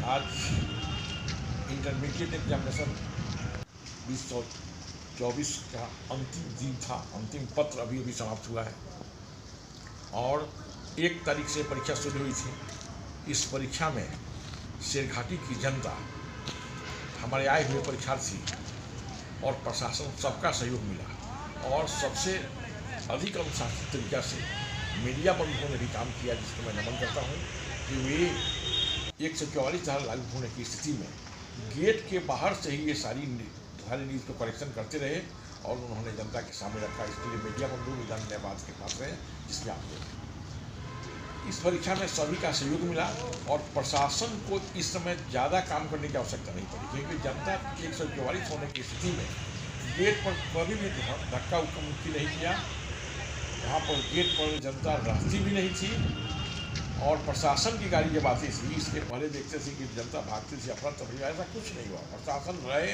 आज intermediate examination 2024 का अंतिम दिन था। अंतिम पत्र अभी अभी समाप्त हुआ है और 1 तारीख से परीक्षा शुरू हुई थी। इस परीक्षा में शेरघाटी की जनता, हमारे आए हुए परीक्षार्थी और प्रशासन सबका सहयोग मिला और सबसे अधिक अनुशासित तरीक़ा से मीडिया बंधुओं ने भी काम किया, जिसको मैं नमन करता हूँ कि वे 144 धारा लागू होने की स्थिति में गेट के बाहर से ही ये सारी न्यूज़ को करेक्शन करते रहे और उन्होंने जनता के सामने रखा। इसके लिए मीडिया बंधु भी धन्यवाद के पास रहे, जिसमें आप लोग। इस परीक्षा में सभी का सहयोग मिला और प्रशासन को इस समय ज़्यादा काम करने की आवश्यकता नहीं पड़ी, क्योंकि जनता 144 होने की स्थिति में गेट पर कभी भी धक्का मुक्की नहीं किया। यहाँ पर गेट पर जनता रहती भी नहीं थी और प्रशासन की गाड़ी जब आती थी, इसके पहले देखते थे कि जनता भागती थी, अफरा तफरी, ऐसा कुछ नहीं हुआ। प्रशासन रहे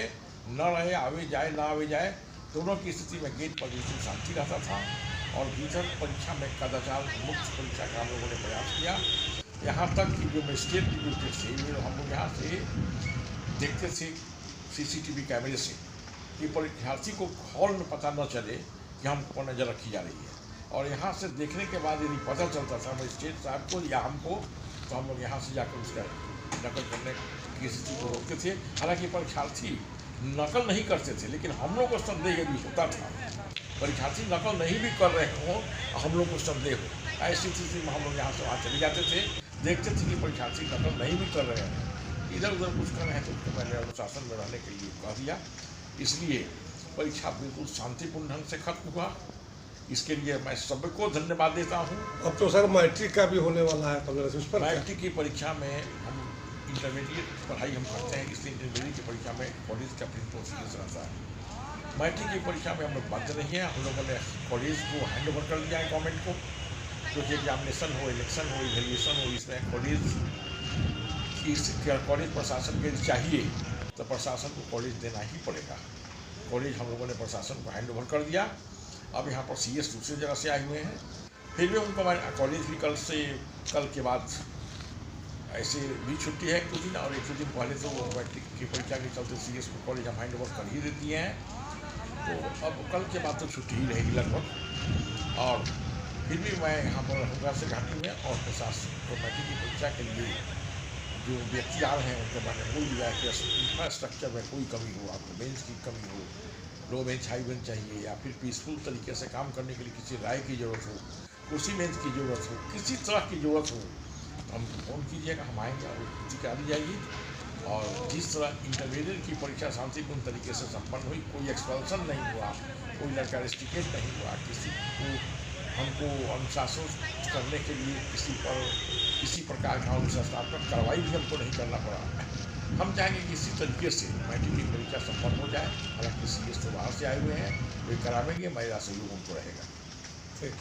न रहे, आवे जाए ना आवे जाए, दोनों की स्थिति में गेट पर बिल्कुल शांति रहता था और भीतर परीक्षा में कदाचार मुक्त परीक्षा का हम लोगों ने प्रयास किया। यहाँ तक कि जो मजिस्ट्रेट ड्यूटी थे, हम लोग यहाँ से देखते थे CCTV कैमरे से कि परीक्षार्थी को हॉल में पता न चले कि हम पर नज़र रखी जा रही है, और यहाँ से देखने के बाद यदि पता चलता था मजिस्ट्रेट साहब को या हमको, तो हम लोग यहाँ से जाकर उसका नकल करने की स्थिति को रोकते थे। हालांकि परीक्षार्थी नकल नहीं करते थे, लेकिन हम लोग को संदेह भी होता था। परीक्षार्थी नकल नहीं भी कर रहे हों, हम लोग को संदेह हो, ऐसी स्थिति में हम लोग यहाँ से वहाँ चले जाते थे। देखते थे कि परीक्षार्थी नकल नहीं भी कर रहे हैं, इधर उधर कुछ कर रहे हैं, तो उसको मैंने अनुशासन में रहने के लिए कह दिया। इसलिए परीक्षा बिल्कुल शांतिपूर्ण ढंग से खत्म हुआ। इसके लिए मैं सबको धन्यवाद देता हूँ। अब तो सर मैट्रिक का भी होने वाला है, तो उस पर मैट्रिक की परीक्षा में हम इंटरमीडिएट पढ़ाई हम करते हैं, इसलिए इंटरमीडिएट की परीक्षा में कॉलेज का प्रिंसिपल सीरियस रहता है। मैट्रिक की परीक्षा में हम लोग बंद नहीं है, हम लोगों ने कॉलेज को हैंड ओवर कर दिया है गवर्नमेंट को। क्योंकि एग्जामिनेशन हो, इलेक्शन हो, इवेल्युएशन हो, इसमें कॉलेज प्रशासन के चाहिए तो प्रशासन को कॉलेज देना ही पड़ेगा। कॉलेज हम लोगों ने प्रशासन को हैंड ओवर कर दिया। अब यहाँ पर CS दूसरी जगह से आए हुए हैं, फिर भी उनको कॉलेज भी कल के बाद ऐसे भी छुट्टी है कुछ दिन, और 1 दिन पहले तो वो मैट्रिक की परीक्षा के चलते CS को कॉलेज हम हैंड ओवर कर ही दे दिए हैं। तो अब कल के बाद तो छुट्टी ही रहेगी लगभग। और फिर भी मैं यहाँ पर रहूँगा शेरघाटी में, और प्रशासन को मैट्रिक की परीक्षा के लिए जो व्यक्ति आ रहे हैं उनके बारे में बोल दिया है कि इंफ्रास्ट्रक्चर में कोई कमी हो, आपको बेंच की कमी हो, लो बेंच हाई बेंच चाहिए, या फिर पीसफुल तरीके से काम करने के लिए किसी राय की ज़रूरत हो, कुर्सी बेंच की ज़रूरत हो, किसी तरह की ज़रूरत हो, हम फ़ोन कीजिएगा, हम आएंगे और पूर्ति करा दी जाएगी। और जिस तरह इंटरमीडिएट की परीक्षा शांतिपूर्ण तरीके से संपन्न हुई, कोई एक्सपल्सन नहीं हुआ, कोई लड़का रेस्टिकेट नहीं हुआ, किसी को हमको अनुशासन करने के लिए किसी प्रकार का अनुशासनात्मक कार्रवाई भी हमको नहीं करना पड़ा। हम चाहेंगे कि इसी तरीके से मैट्रिक की परीक्षा संपन्न हो जाए। हालांकि CS तो बाहर से आए हुए हैं, वे करावेंगे, मेरा सहयोग उनको रहेगा। ठीक।